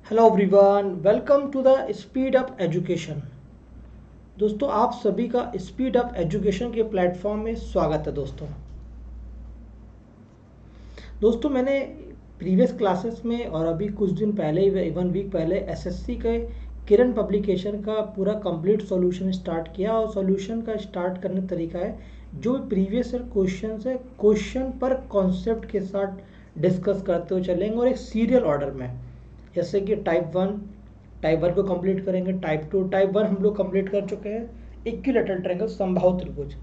Hello everyone, welcome to the Speed Up Education. दोस्तों, आप सभी का स्पीड अप एजुकेशन के प्लेटफॉर्म में स्वागत है। दोस्तों मैंने प्रीवियस क्लासेस में और अभी कुछ दिन पहले ही 1 वीक पहले एसएससी के किरण पब्लिकेशन का पूरा कंप्लीट सॉल्यूशन स्टार्ट किया। और सॉल्यूशन का स्टार्ट करने का तरीका है जो प्रीवियस ईयर क्वेश्चन है, क्वेश्चन पर कॉन्सेप्ट के साथ डिस्कस करते हुए चलेंगे और एक सीरियल ऑर्डर में। जैसे कि टाइप वन को कंप्लीट करेंगे, टाइप वन हम लोग कंप्लीट कर चुके हैं, इक्विलैटरल ट्रायंगल समबाहु त्रिभुज।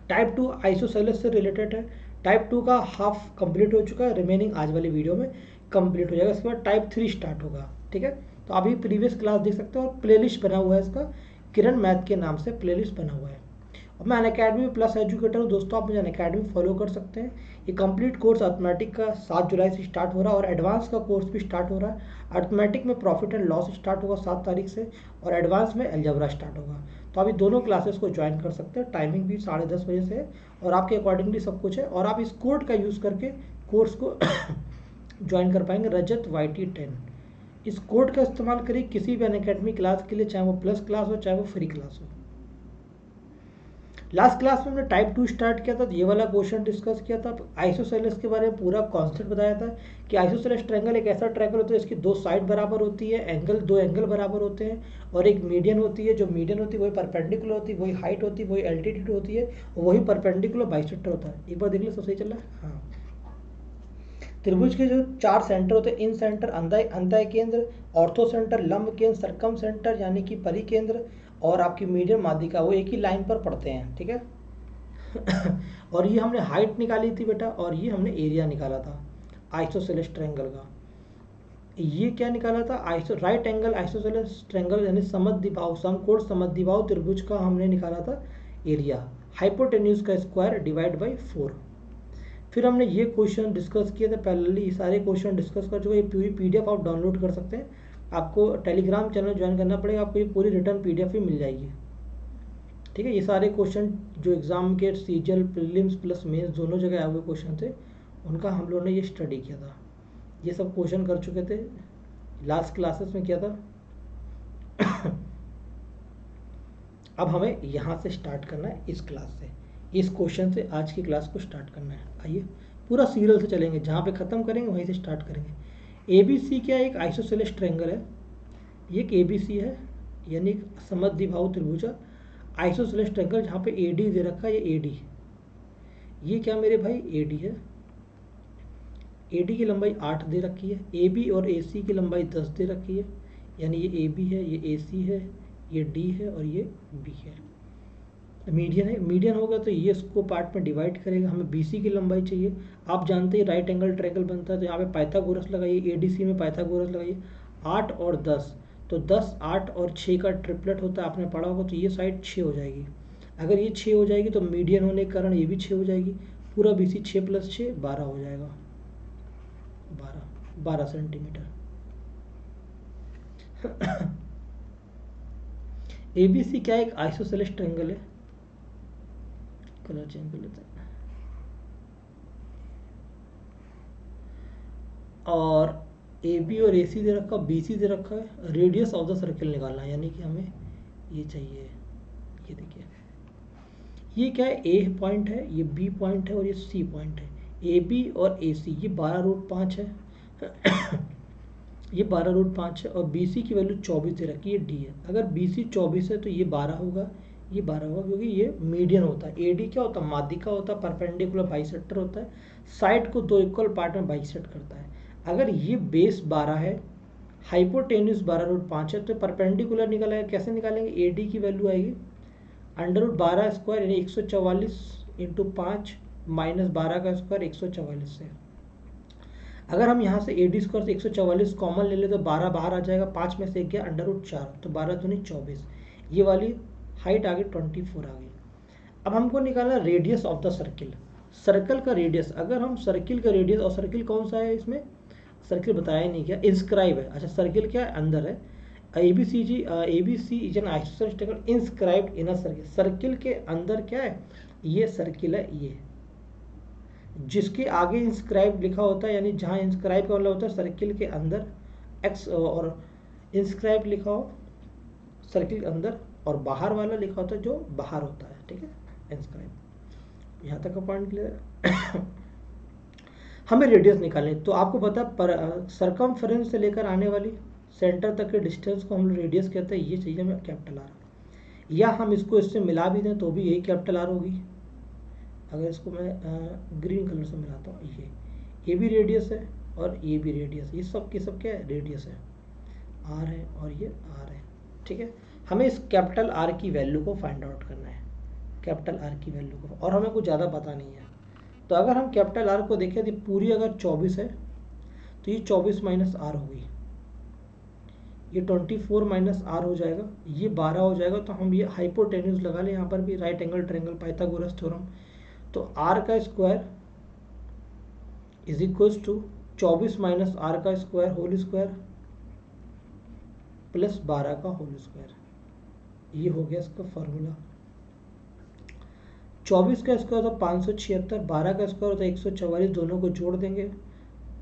टाइप टू आइसोसेलेस से रिलेटेड है, टाइप टू का हाफ कंप्लीट हो चुका है, रिमेनिंग आज वाली वीडियो में कंप्लीट हो जाएगा। इसके बाद टाइप थ्री स्टार्ट होगा। ठीक है, तो अभी प्रीवियस क्लास देख सकते हो और प्लेलिस्ट बना हुआ है इसका, किरण मैथ के नाम से प्लेलिस्ट बना हुआ है। और मैं अनअकैडमी प्लस एजुकेटर हूँ दोस्तों, आप मुझे अनअकैडमी फॉलो कर सकते हैं। ये कंप्लीट कोर्स अर्थमेटिक का 7 जुलाई से स्टार्ट हो रहा है और एडवांस का कोर्स भी स्टार्ट हो रहा है। अर्थमेटिक में प्रॉफिट एंड लॉस स्टार्ट होगा 7 तारीख से और एडवांस में अलजेब्रा स्टार्ट होगा। तो अभी दोनों क्लासेस को ज्वाइन कर सकते हैं। टाइमिंग भी 10:30 बजे से है और आपके अकॉर्डिंगली सब कुछ है। और आप इस कोड का यूज़ करके कोर्स को ज्वाइन कर पाएंगे, रजत YT10। इस कोड का इस्तेमाल करिए किसी भी अनअकैडमी क्लास के लिए, चाहे वो प्लस क्लास हो चाहे वो फ्री क्लास हो। लास्ट क्लास में हमने टाइप टू स्टार्ट किया था, तो ये वाला क्वेश्चन डिस्कस किया था। आइसोसेलेस के बारे में पूरा कॉन्सेप्ट बताया था कि आइसोसेलेस ट्रायंगल एक ऐसा ट्रायंगल होता है इसकी दो साइड बराबर होती है, दो एंगल बराबर होते हैं और एक मीडियन होती है। जो मीडियन होती है वही परपेंडिकुलर होती है, वही हाइट होती है, वही एल्टीट्यूड होती है और वही परपेंडिकुलर बाइसेक्टर होता है। एक बार देख लो, सब सही चल रहा है। हाँ, त्रिभुज के जो 4 सेंटर होते हैं, इन सेंटर, अंतः केंद्र, ऑर्थो सेंटर, लंब केंद्र, सरकम सेंटर यानी कि परिकेंद्र और आपकी मीडियन माध्यिका, वो एक ही लाइन पर पड़ते हैं। ठीक है और ये हमने हाइट निकाली थी बेटा, और ये हमने एरिया निकाला था आइसोसेलेस ट्रायंगल का। ये क्या निकाला था, राइट एंगल आइसोसेलेस ट्रायंगल यानी समद्विबाहु समकोण समद्विबाहु त्रिभुज का हमने निकाला था एरिया, हाइपोटेन्यूज का स्क्वायर डिवाइड बाई 4। फिर हमने ये क्वेश्चन डिस्कस किए थे पहले, ये सारे क्वेश्चन डिस्कस कर चुके। ये पूरी PDF आप डाउनलोड कर सकते हैं। आपको टेलीग्राम चैनल ज्वाइन करना पड़ेगा, आपको ये पूरी रिटर्न PDF ही मिल जाएगी। ठीक है, ये सारे क्वेश्चन जो एग्जाम के सीजल प्रीलिम्स प्लस मेंस दोनों जगह आए हुए क्वेश्चन थे, उनका हम लोगों ने ये स्टडी किया था। ये सब क्वेश्चन कर चुके थे, लास्ट क्लासेस में किया था। अब हमें यहाँ से स्टार्ट करना है, इस क्लास से, इस क्वेश्चन से आज की क्लास को स्टार्ट करना है। आइए पूरा सीरियल से चलेंगे, जहाँ पे ख़त्म करेंगे वहीं से स्टार्ट करेंगे। ABC क्या एक आइसोसेलेस ट्रायंगल है, ये एक ABC है यानी एक समद्विबाहु त्रिभुज आइसोसेलेस ट्रायंगल, जहाँ पे AD दे रखा है, ये AD, ये क्या मेरे भाई AD है। AD की लंबाई 8 दे रखी है, AB और AC की लंबाई 10 दे रखी है, यानी ये AB है, ये AC है, ये D है और ये B है। मीडियन है, मीडियन होगा तो ये इसको पार्ट में डिवाइड करेगा। हमें BC की लंबाई चाहिए। आप जानते हैं राइट एंगल ट्रायंगल बनता है, तो यहाँ पे पाइथागोरस लगाइए, ADC में पाइथागोरस लगाइए। 8 और 10, तो 10, 8 और 6 का ट्रिपलेट होता है, आपने पढ़ा होगा। तो ये साइड 6 हो जाएगी। अगर ये 6 हो जाएगी तो मीडियन होने के कारण ये भी 6 हो जाएगी। पूरा BC 6 + 6 12 हो जाएगा, 12 सेंटीमीटर। ABC क्या एक आइसोसेलेस ट्रायंगल है, कलर चेंज कर लेते हैं। और AB और AC दे रखा, BC दे रखा है। रेडियस ऑफ द सर्किल निकालना है, यानी कि हमें ये चाहिए। ये देखिए, ये क्या है, A पॉइंट है, ये B पॉइंट है और ये C पॉइंट है। AB और AC ये 12√5 है। ये 12√5 है और BC की वैल्यू 24 दे रखी है, D है। अगर BC 24 है तो ये 12 होगा, ये 12 होगा, क्योंकि ये मीडियन होता है। AD क्या होता है, माध्यिका होता है, परपेंडिकुलर बाइसेक्टर होता है, साइड को दो इक्वल पार्ट में बाइसेक्ट करता है। अगर ये बेस 12 है, हाइपोटेन्यूज 12√5 है, तो परपेंडिकुलर निकालेगा। कैसे निकालेंगे, AD की वैल्यू आएगी √12² यानी 144 इंटू 5 माइनस 12 का स्क्वायर 144 से। अगर हम यहाँ से AD स्क्वायर से 144 कॉमन ले ले तो 12 बाहर आ जाएगा, 5 में से 1 गया, √4, तो 12 दूनी 24। ये वाली हाइट आ गई 24 आ गई। अब हमको निकालना radius of the circle, circle का रेडियस। अगर हम सर्किल का रेडियस, और सर्किल कौन सा है इसमें, सर्किल बताया ही नहीं, क्या इंस्क्राइब है। अच्छा, सर्किल क्या है, अंदर है। ABC is an isosceles triangle inscribed in a circle. Circle के अंदर क्या है, ये सर्किल है, ये जिसके आगे इंस्क्राइब लिखा होता है, यानी जहाँ इंस्क्राइब का मतलब होता है सर्किल के अंदर एक्स और इंस्क्राइब लिखा हो सर्किल के अंदर, और बाहर वाला लिखा होता है जो बाहर होता है, ठीक है, इंस्क्राइब। यहाँ तक का पॉइंट क्लियर है। हमें रेडियस निकालनी, तो आपको पता है सरकमफेरेंस से लेकर आने वाली सेंटर तक के डिस्टेंस को हम लोग रेडियस कहते हैं। ये चाहिए हमें कैपिटल आर, या हम इसको इससे मिला भी दें तो भी यही कैपिटल आर होगी। अगर इसको मैं ग्रीन कलर से मिलाता हूँ, ये भी रेडियस है और ये भी रेडियस, ये सब के सब क्या है, रेडियस है, आर है और ये आर है, ठीक है। हमें इस कैपिटल आर की वैल्यू को फाइंड आउट करना है, कैपिटल आर की वैल्यू को, और हमें कुछ ज़्यादा पता नहीं है। तो अगर हम कैपिटल आर को देखें तो पूरी अगर 24 है तो ये 24 माइनस आर होगी, ये 24 माइनस आर हो जाएगा, ये 12 हो जाएगा। तो हम ये हाइपोटेन्यूज लगा लें यहाँ पर भी, right angle triangle Pythagoras theorem. तो आर का square is equals to 24 minus r का स्क्वायर होल स्क्वायर प्लस 12 का होल स्क्वायर, ये हो गया इसका फॉर्मूला। 24 का स्क्वायर होता 576, 12 का स्क्वायर होता 144, दोनों को जोड़ देंगे,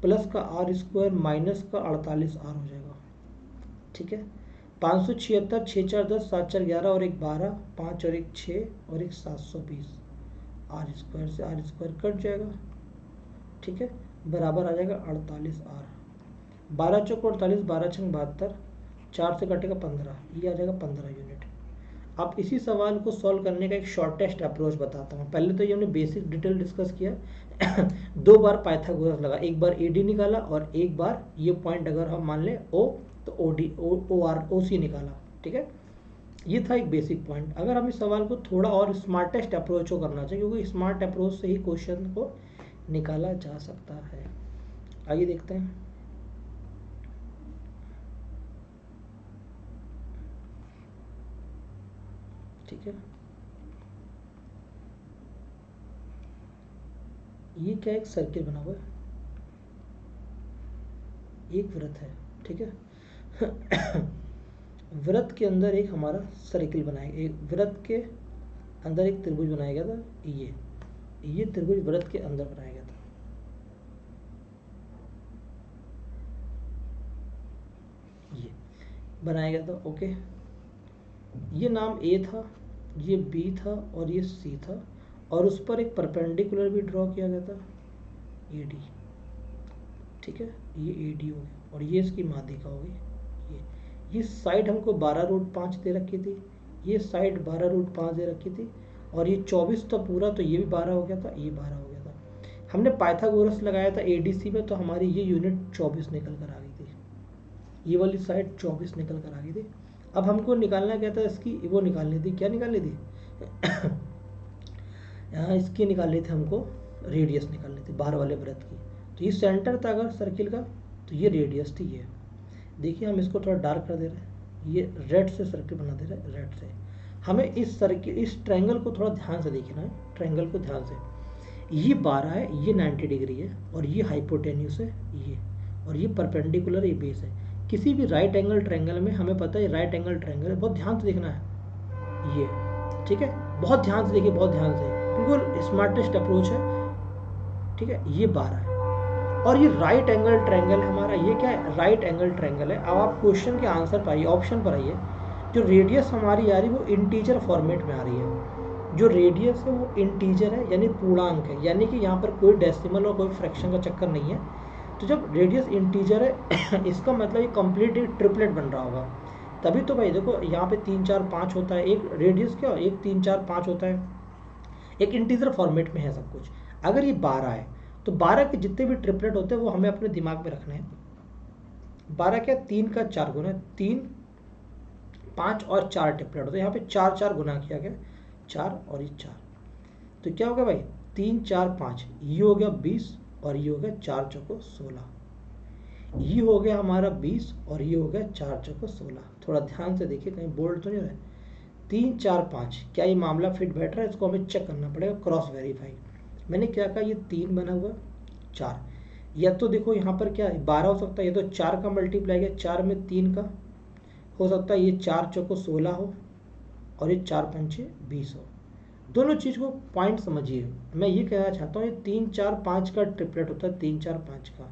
प्लस का आर स्क्वायर माइनस का 48 आर हो जाएगा, ठीक है। 576, 6 4 10, 7 4 11 और एक 12, 5 और एक 6 और एक 720, आर स्क्वायर से आर स्क्वायर कट जाएगा, ठीक है, बराबर आ जाएगा 48 आर। 12 चौक 48, 12 छंग 72, 4 से कटेगा 15, ये आ जाएगा 15 यूनिट। अब इसी सवाल को सॉल्व करने का एक शॉर्टेस्ट अप्रोच बताता हूँ। पहले तो ये हमने बेसिक डिटेल डिस्कस किया दो बार पाइथागोरस लगा, एक बार एडी निकाला और एक बार ये पॉइंट अगर हम मान लें ओ तो ओडी ओ आर ओ सी निकाला, ठीक है। ये था एक बेसिक पॉइंट। अगर हम इस सवाल को थोड़ा और स्मार्टेस्ट अप्रोच को करना चाहिए, क्योंकि स्मार्ट अप्रोच से ही क्वेश्चन को निकाला जा सकता है। आइए देखते हैं। ठीक है, ये क्या एक सर्किल बना हुआ है, एक वृत्त है, ठीक है। वृत्त के अंदर एक हमारा सर्किल बनाया, एक वृत्त के अंदर एक त्रिभुज बनाया गया था, ये त्रिभुज वृत्त के अंदर बनाया गया था। ये बनाया गया था, ओके। ये नाम ए था, ये बी था और ये सी था, और उस पर एक परपेंडिकुलर भी ड्रॉ किया गया था, ए डी, ठीक है। ये ए डी हो गया और ये इसकी माध्यिका हो गई। ये साइड हमको 12√5 दे रखी थी, ये साइड 12√5 दे रखी थी, और ये 24 था पूरा, तो ये भी 12 हो गया था, ये 12 हो गया था। हमने पाइथागोरस लगाया था एडीसी में, तो हमारी ये यूनिट 24 निकल कर आ गई थी, ये वाली साइड 24 निकल कर आ गई थी। अब हमको निकालना क्या था, इसकी वो निकालनी थी, क्या निकालनी थी यहाँ इसकी निकालनी थी हमको, रेडियस निकालनी थी बाहर वाले वृत्त की। तो ये सेंटर था अगर सर्किल का, तो ये रेडियस थी। ये देखिए हम इसको थोड़ा डार्क कर दे रहे हैं, ये रेड से सर्किल बना दे रहे हैं, रेड से। हमें इस सर्किल, इस ट्रायंगल को थोड़ा ध्यान से देखना है, ट्रायंगल को ध्यान से। ये 12 है, ये 90 डिग्री है, और ये हाइपोटेन्यूस है ये, और ये परपेंडिकुलर, ये बेस है। किसी भी राइट एंगल ट्रायंगल में हमें पता है राइट एंगल ट्रायंगल है, बहुत ध्यान से देखना है ये, ठीक है, बहुत ध्यान से देखिए, बहुत ध्यान से, बिल्कुल स्मार्टेस्ट अप्रोच है, ठीक है। ये 12 है और ये राइट एंगल ट्रायंगल है हमारा, ये क्या है, राइट एंगल ट्रायंगल है। अब आप क्वेश्चन के आंसर पर आइए, ऑप्शन पर आइए। जो रेडियस हमारी आ रही है वो इंटीजर फॉर्मेट में आ रही है, जो रेडियस है वो इंटीजर है, यानी पूर्णांक है, यानी कि यहाँ पर कोई डेसिमल और कोई फ्रैक्शन का चक्कर नहीं है। तो जब रेडियस इंटीजर है इसका मतलब ये कंप्लीट एक ट्रिपलेट बन रहा होगा, तभी तो भाई देखो यहाँ पे 3 4 5 होता है, एक रेडियस क्या, एक 3 4 5 होता है, एक इंटीजर फॉर्मेट में है सब कुछ। अगर ये 12 है तो 12 के जितने भी ट्रिपलेट होते हैं वो हमें अपने दिमाग में रखने हैं। 12 क्या, 3 का 4 गुना, 3 5 और 4 ट्रिपलेट होते हैं, यहाँ पे 4 4 गुना किया गया, 4 और ये 4, तो क्या हो गया भाई, 3 4 5, ये हो गया 20 और ये हो गया 4 चौको 16, ये हो गया हमारा 20 और ये हो गया 4 चौको 16। थोड़ा ध्यान से देखिए कहीं बोल्ड तो नहीं रहा है। 3 4 5, क्या ये मामला फिट बैठ रहा है, इसको हमें चेक करना पड़ेगा, क्रॉस वेरीफाई। मैंने क्या कहा, ये 3 बना हुआ 4, या तो देखो यहाँ पर क्या है 12 हो सकता है, ये तो 4 का मल्टीप्लाई है, 4 में 3 का हो सकता है, ये 4 चौको 16 हो और ये 4 पंचे 20 हो। दोनों चीज़ को पॉइंट समझिए, मैं ये कहना चाहता हूँ ये 3 4 5 का ट्रिपलेट होता है, 3 4 5 का,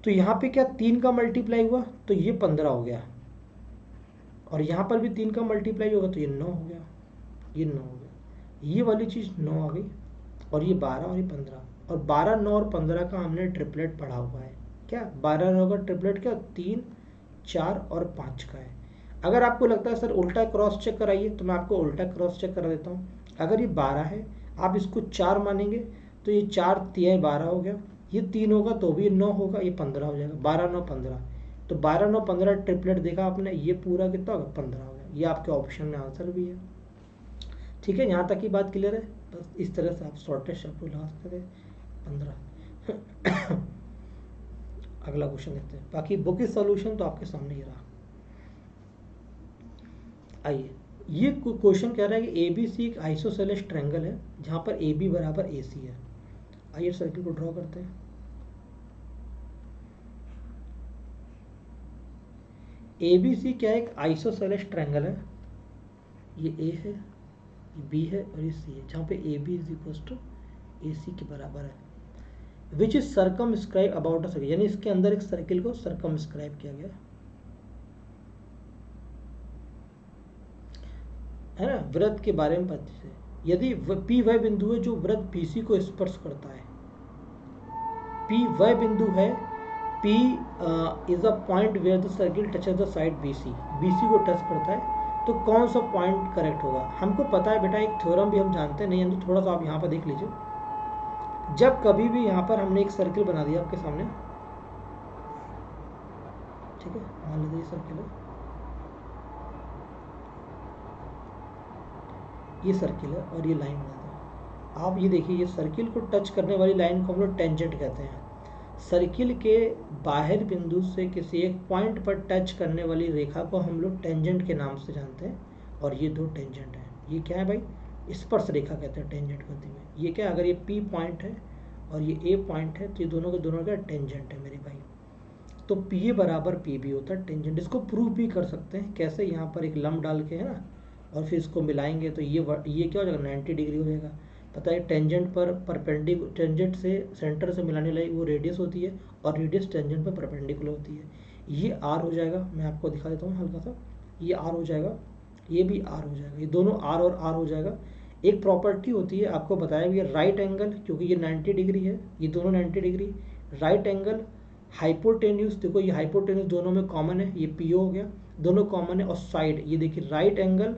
तो यहाँ पे क्या 3 का मल्टीप्लाई हुआ तो ये 15 हो गया, और यहाँ पर भी 3 का मल्टीप्लाई होगा तो ये 9 हो गया, ये 9 हो गया, ये वाली चीज़ 9 आ गई, और ये 12 और ये 15, और 12, 9 और 15 का हमने ट्रिपलेट पढ़ा हुआ है। क्या 12, 9 का ट्रिपलेट क्या 3, 4 और 5 का है। अगर आपको लगता है सर उल्टा क्रॉस चेक कराइए तो मैं आपको उल्टा क्रॉस चेक करा देता हूँ। अगर ये 12 है, आप इसको 4 मानेंगे तो ये 4 3 12 हो गया, ये 3 होगा तो भी 9 होगा, ये 15 हो जाएगा, 12, 9, 15। तो 12, 9, 15 ट्रिपलेट देखा आपने, ये पूरा कितना होगा 15 हो गया। ये आपके ऑप्शन में आंसर भी है। ठीक है, यहाँ तक की बात क्लियर है। बस इस तरह से आप शॉर्टेस्ट आपको लास्ट करें 15। अगला क्वेश्चन देखते हैं। बाकी बुक की सॉल्यूशन तो आपके सामने ही रहा। आइए, ये क्वेश्चन कह रहा है कि ए बी सी एक आइसोसेलेस ट्रायंगल है जहाँ पर ए बी बराबर ए सी है। आइए सर्किल को ड्रॉ करते हैं। ए बी सी क्या है, एक आइसोसेलेस ट्रायंगल है। ये ए है, ये बी है और ये सी है, जहाँ पे A B is equal to A C के बराबर है। Which is circumscribed about a circle, यानी इसके अंदर एक सर्किल को सर्कमस्क्राइब किया गया है ना। वृत्त के बारे में पता है, यदि पी वह बिंदु है जो वृत्त पी सी को स्पर्श करता है। पी वह बिंदु है, P is a point where the circle touches the side B C को टच करता है। तो कौन सा पॉइंट करेक्ट होगा। हमको पता है बेटा, एक थ्योरम भी हम जानते नहीं हैं, तो थोड़ा सा आप यहाँ पर देख लीजिए। जब कभी भी यहाँ पर हमने एक सर्किल बना दिया आपके सामने, ठीक है, मान लीजिए सर्किल है, ये सर्किल है और ये लाइन बना दिया। आप ये देखिए, ये सर्किल को टच करने वाली लाइन को हम लोग टेंजेंट कहते हैं। सर्किल के बाहर बिंदु से किसी एक पॉइंट पर टच करने वाली रेखा को हम लोग टेंजेंट के नाम से जानते हैं। और ये दो टेंजेंट हैं। ये क्या है भाई, स्पर्श रेखा कहते हैं टेंजेंट गति में। ये क्या, अगर ये पी पॉइंट है और ये ए पॉइंट है तो ये दोनों के दोनों का टेंजेंट है मेरे भाई। तो पी ए बराबर पी बी होता है टेंजेंट। इसको प्रूव भी कर सकते हैं कैसे, यहाँ पर एक लंब डाल के है ना, और फिर इसको मिलाएंगे तो ये क्या हो जाएगा 90 डिग्री हो जाएगा। पता है टेंजेंट पर परपेंडिकुलर, टेंजेंट से सेंटर से मिलाने वाली वो रेडियस होती है, और रेडियस टेंजेंट पर परपेंडिकुलर होती है। ये आर हो जाएगा, मैं आपको दिखा देता हूँ हल्का सा। ये आर हो जाएगा, ये भी आर हो जाएगा, ये दोनों आर और आर हो जाएगा। एक प्रॉपर्टी होती है, आपको बताया भी है, राइट एंगल, क्योंकि ये 90 डिग्री है, ये दोनों 90 डिग्री। राइट एंगल, हाइपोटेन्यूज, देखो ये हाइपोटेन्यूज दोनों में कॉमन है, ये पीओ हो गया, दोनों कॉमन है। और साइड, ये देखिए राइट एंगल,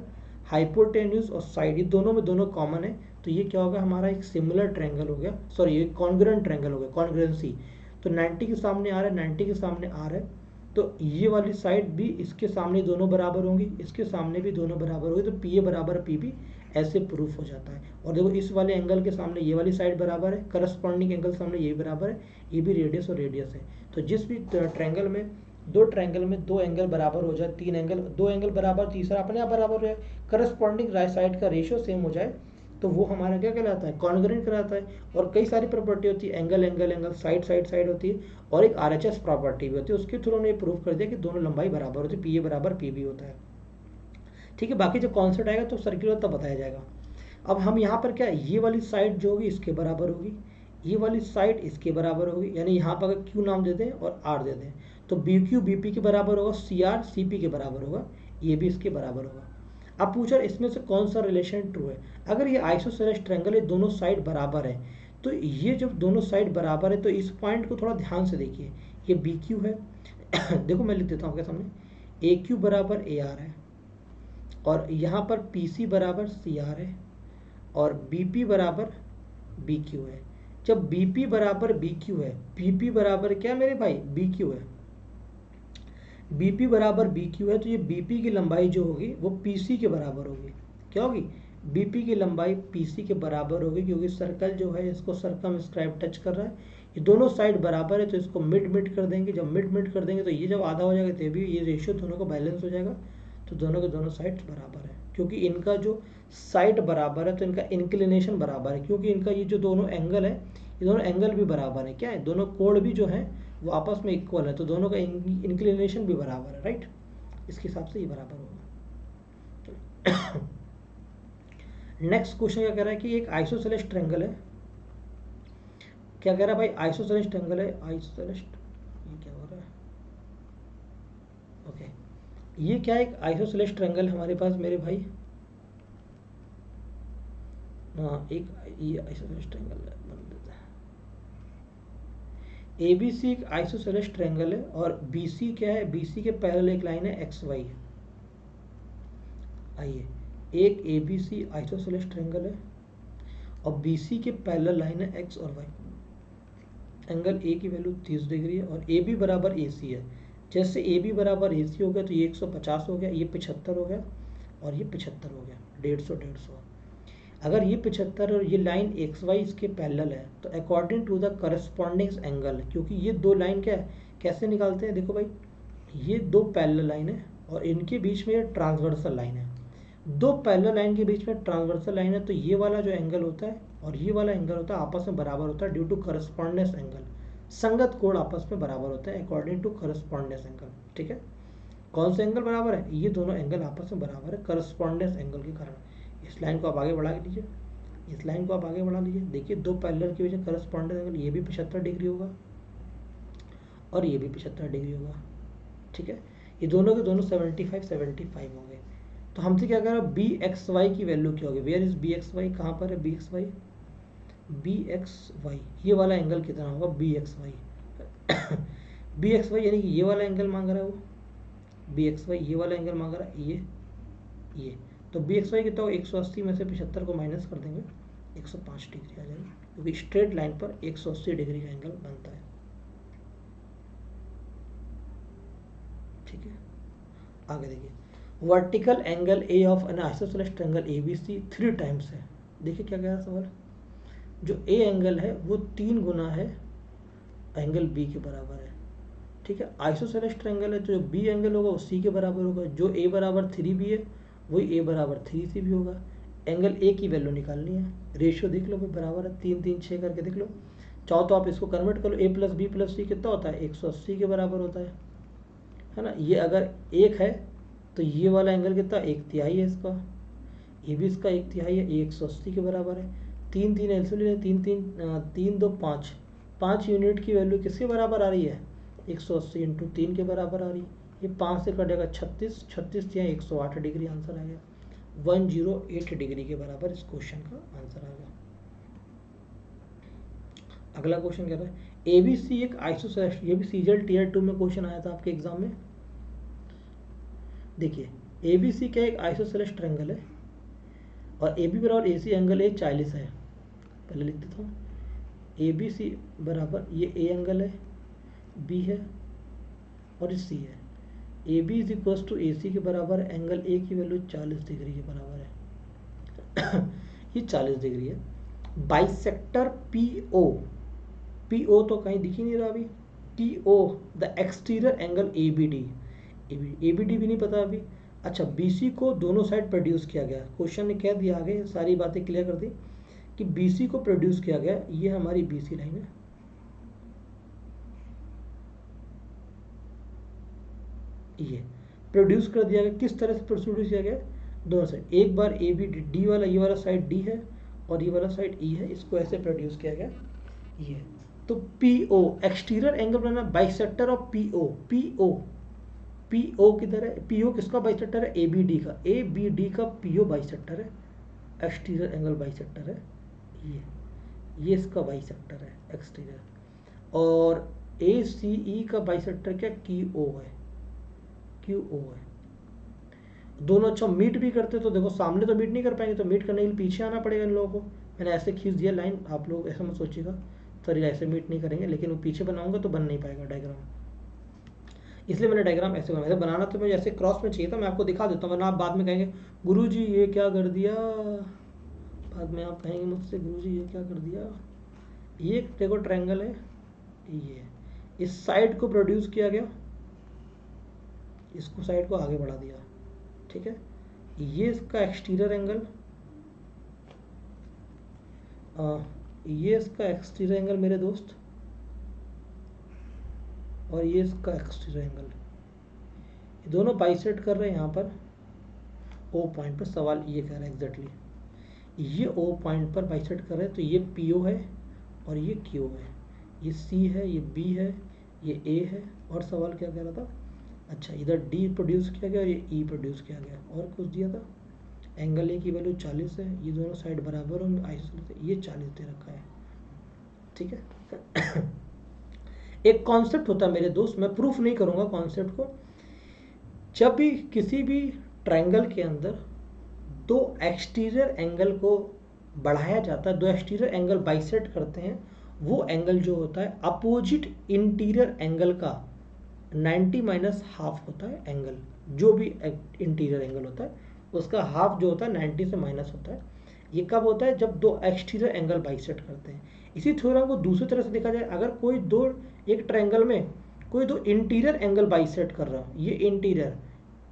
हाइपोटेन्यूज और साइड, ये दोनों में दोनों कॉमन है। तो ये क्या होगा, हमारा एक सिमिलर ट्रायंगल हो गया, सॉरी ये कॉन्ग्रुएंट ट्रायंगल हो गया, कॉन्ग्रुएंसी। तो 90 के सामने आ रहा है, 90 के सामने आ रहा है, तो ये वाली साइड भी इसके सामने दोनों बराबर होंगी, इसके सामने भी दोनों बराबर होगी। तो पी ए बराबर पी बी ऐसे प्रूफ हो जाता है। और देखो इस वाले एंगल के सामने ये वाली साइड बराबर है, करस्पॉन्डिंग एंगल सामने ये बराबर है, ये भी रेडियस और रेडियस है। तो जिस भी ट्रायंगल में, दो ट्रायंगल में दो एंगल बराबर हो जाए, तीन एंगल, दो एंगल बराबर, तीसरा अपने आप बराबर हो जाए, करस्पॉन्डिंग राइट साइड का रेशियो सेम हो जाए, तो वो हमारा क्या कहलाता है, कॉन्ग्रुएंट कहलाता है। और कई सारी प्रॉपर्टी होती है, angle angle angle, side side side होती है, और एक आरएचएस प्रॉपर्टी भी होती है। उसके थ्रू ने प्रूफ कर दिया कि दोनों लंबाई बराबर होती है, पी ए बराबर पी बी होता है। ठीक है, बाकी जब कॉन्सेप्ट आएगा तो सर्किल तब बताया जाएगा। अब हम यहाँ पर क्या, ये वाली साइड जो होगी इसके बराबर होगी, ये वाली साइड इसके बराबर होगी, यानी यहाँ पर अगर क्यू नाम दे दें और आर दे दें तो बी क्यू बी पी के बराबर होगा, सी आर सी पी के बराबर होगा, ये भी इसके बराबर होगा। अब पूछा इसमें से कौन सा रिलेशन ट्रू है। अगर ये आइसोसेलेस ट्रायंगल है, दोनों साइड बराबर है, तो ये जब दोनों साइड बराबर है तो इस पॉइंट को थोड़ा ध्यान से देखिए। ये बी क्यू है, देखो मैं लिख देता हूँ आपके सामने, ए क्यू बराबर ए आर है, और यहाँ पर पी सी बराबर सी आर है, और बी पी बराबर बी क्यू है। जब बी पी बराबर बी क्यू है, बी पी बराबर क्या मेरे भाई, बी क्यू है, बी पी बराबर बी क्यू है, तो ये बी पी की लंबाई जो होगी वो पी सी के बराबर होगी। क्या होगी, बी पी की लंबाई पी सी के बराबर होगी, क्योंकि सर्कल जो है इसको सर्कमस्क्राइब टच कर रहा है। ये दोनों साइड बराबर है, तो इसको मिड मिड कर देंगे। जब मिड मिड कर देंगे तो ये जब आधा हो जाएगा तो भी ये रेशियो दोनों का बैलेंस हो जाएगा। तो दोनों के दोनों साइड बराबर है, क्योंकि इनका जो साइड बराबर है तो इनका इंक्लिनेशन बराबर है, क्योंकि इनका ये जो दोनों एंगल है, ये दोनों एंगल भी बराबर है। क्या है, दोनों कोण भी जो है वो आपस में इक्वल है, तो दोनों का इंक्लिनेशन भी बराबर है, राइट। इसके हिसाब से ये बराबर होगा। नेक्स्ट क्वेश्चन क्या कह रहा है कि एक आइसोसेलेस ट्रायंगल है। क्या कह रहा है भाई, आइसोसेलेस ट्रायंगल है, आइसोसेलेस, ये ये क्या है, एक आइसोसेलेस ट्रायंगल हमारे पास मेरे भाई। हाँ, एक ये आइसोसेलेस ट्रायंगल है, बन देते हैं। ए बी सी एक आइसोसेलेस ट्रायंगल है और बी सी क्या है, बी सी के पैरेलल एक लाइन है एक्स वाई। आइए, एक A B C isosceles triangle है और बी सी के पैरेलल लाइन है एक्स और वाई। एंगल ए की वैल्यू 30 डिग्री है और ए बी बराबर ए सी है। जैसे ए बी बराबर ए सी हो गया तो ये 150 हो गया, ये 75 हो गया और ये 75 हो गया, 150 150। अगर ये 75 और ये लाइन एक्स वाई इसके पैरेलल है तो according to the corresponding angle, क्योंकि ये दो लाइन क्या है, कैसे निकालते हैं, देखो भाई, ये दो पैरेलल लाइन है और इनके बीच में ये ट्रांसवर्सल लाइन है। दो पैरेलल लाइन के बीच में ट्रांसवर्सल लाइन है तो ये वाला जो एंगल होता है और ये वाला एंगल होता है आपस में बराबर होता है ड्यू टू करस्पॉन्डेंस एंगल। संगत कोण आपस में बराबर होता है अकॉर्डिंग टू करस्पॉन्डेंस एंगल। ठीक है, कौन सा एंगल बराबर है, ये दोनों एंगल आपस में बराबर है करस्पॉन्डेंस एंगल के कारण। इस लाइन को आप आगे बढ़ा लीजिए, इस लाइन को आप आगे बढ़ा लीजिए, देखिए दो पैरेलल के बीच करस्पॉन्डेंस एंगल, ये भी 75 डिग्री होगा और ये भी 75 डिग्री होगा। ठीक है, ये दोनों के दोनों 75 होंगे। तो हमसे क्या कह रहा है, बी एक्स वाई की वैल्यू क्या होगी, where is B X Y, कहाँ पर है B X Y, B X Y ये वाला एंगल कितना होगा, B X Y B X Y यानी कि ये वाला एंगल मांग रहा है वो, बी एक्स वाई ये वाला एंगल मांग रहा है, ये तो बी एक्स वाई कितना होगा, 180 में से 75 को माइनस कर देंगे, 105 डिग्री आ जाएगा, क्योंकि स्ट्रेट लाइन पर 180 डिग्री का एंगल बनता है। ठीक है, आगे देखिए, vertical angle A of an isosceles triangle A B C 3 times है। देखिए क्या कह रहा है सवाल, जो ए एंगल है वो 3 गुना है एंगल बी के बराबर है। ठीक है, आइसोसेलेस ट्रायंगल है तो जो बी एंगल होगा वो सी के बराबर होगा, जो ए बराबर 3 बी है वही ए बराबर 3 सी भी होगा। एंगल ए की वैल्यू निकालनी है, रेशियो देख लो भाई, बराबर है 3 3 6 करके देख लो, चाहो तो आप इसको कन्वर्ट कर लो, ए प्लस बी प्लस सी कितना होता है, 180 के बराबर होता है ना। ये अगर 1 है तो ये वाला एंगल कितना, 1/3 है इसका, ये भी इसका 1/3 है, ये 180 के बराबर है। 3 3 एलसीएम ले, 3 3 3 2 5, 5 यूनिट की वैल्यू किसके बराबर आ रही है, 180 इंटू 3 के बराबर आ रही है। ये 5 से कटेगा 36, 36 यहाँ 108 डिग्री आंसर आ गया, 108 डिग्री के बराबर इस क्वेश्चन का आंसर आ गया। अगला क्वेश्चन कहता है एबीसी एक आइसोसेलेस, ये भी सीजल टीयर 2 में क्वेश्चन आया था आपके एग्जाम में। देखिए एबीसी क्या एक आइसोसेलेस ट्रायंगल है और ए बी बराबर ए सी एंगल ए 40 है। पहले लिख देता हूँ, ए बी सी बराबर ये ए एंगल है, बी है और ये सी है। A B is equal to A C के बराबर, एंगल ए की वैल्यू 40 डिग्री के बराबर है ये 40 डिग्री है। Bisector P O, P O तो कहीं दिख ही नहीं रहा अभी, T O the exterior angle A B D, A B D भी नहीं पता अभी। अच्छा, बी सी को दोनों साइड प्रोड्यूस किया गया, क्वेश्चन ने कह दिया आगे, सारी बातें क्लियर कर दी कि बी सी को प्रोड्यूस किया गया, ये हमारी बी सी लाइन है, ये प्रोड्यूस कर दिया गया। किस तरह से प्रोड्यूस किया गया, दोनों साइड, एक बार ए बी डी वाला, ये वाला साइड डी है और ये वाला साइड ई है, इसको ऐसे प्रोड्यूस किया गया ये। तो पी ओ एक्सटीरियर एंगल बनाना, bisector of P O, P O, P O किधर है, पी ओ किसका बाइसेक्टर है, ए बी डी का, ए बी डी का पी ओ बाइसेक्टर है, एक्सटीरियर एंगल बाइसेक्टर है ये इसका बाइसेक्टर है एक्सटीरियर। और ए सी ई का बाइसेक्टर क्या, क्यू ओ है, क्यू ओ है। दोनों अच्छा मीट भी करते, तो देखो सामने तो मीट नहीं कर पाएंगे, तो मीट करने के लिए पीछे आना पड़ेगा इन लोगों को। मैंने ऐसे खींच दिया लाइन, आप लोग ऐसा मत सोचिएगा सर ऐसे मीट नहीं करेंगे, लेकिन वो पीछे बनाऊंगा तो बन नहीं पाएगा डायग्राम, इसलिए मैंने डायग्राम ऐसे बनाया। बनाना तो मैं जैसे क्रॉस में चाहिए था, मैं आपको दिखा देता हूँ, वरना आप बाद में कहेंगे गुरुजी ये क्या कर दिया, बाद में आप कहेंगे मुझसे गुरुजी ये क्या कर दिया। ये देखो ट्रायंगल है, ये इस साइड को प्रोड्यूस किया गया, इसको साइड को आगे बढ़ा दिया। ठीक है, ये इसका एक्सटीरियर एंगल, ये इसका एक्सटीरियर एंगल मेरे दोस्त, और ये इसका एक्सटीरियर एंगल, ये दोनों बाइसेक्ट कर रहे हैं यहाँ पर ओ पॉइंट पर। सवाल ये कह रहा है एग्जैक्टली ये ओ पॉइंट पर बाइसेक्ट कर रहे हैं, तो ये पी ओ है और ये क्यू है, ये सी है, ये बी है, ये ए है, और सवाल क्या कह रहा था, अच्छा, इधर डी प्रोड्यूस किया गया और ये ई प्रोड्यूस किया गया, और कुछ दिया था। एंगल ए की वैल्यू 40 है, ये दोनों साइड बराबर होंगे आइसोसेलेस, ये 40 दे रखा है, ठीक है। एक कॉन्सेप्ट होता है मेरे दोस्त, मैं प्रूफ नहीं करूंगा कॉन्सेप्ट को। जब भी किसी भी ट्रायंगल के अंदर दो एक्सटीरियर एंगल को बढ़ाया जाता है, दो एक्सटीरियर एंगल बाइसेट करते हैं, वो एंगल जो होता है अपोजिट इंटीरियर एंगल का 90 माइनस हाफ होता है एंगल। जो भी इंटीरियर एंगल होता है उसका हाफ जो होता है 90 से माइनस होता है। ये कब होता है? जब दो एक्सटीरियर एंगल बाइसेट करते हैं। इसी थ्योरम को दूसरी तरह से देखा जाए, अगर कोई दो, एक ट्रायंगल में कोई दो इंटीरियर एंगल बाइसेट कर रहा है, ये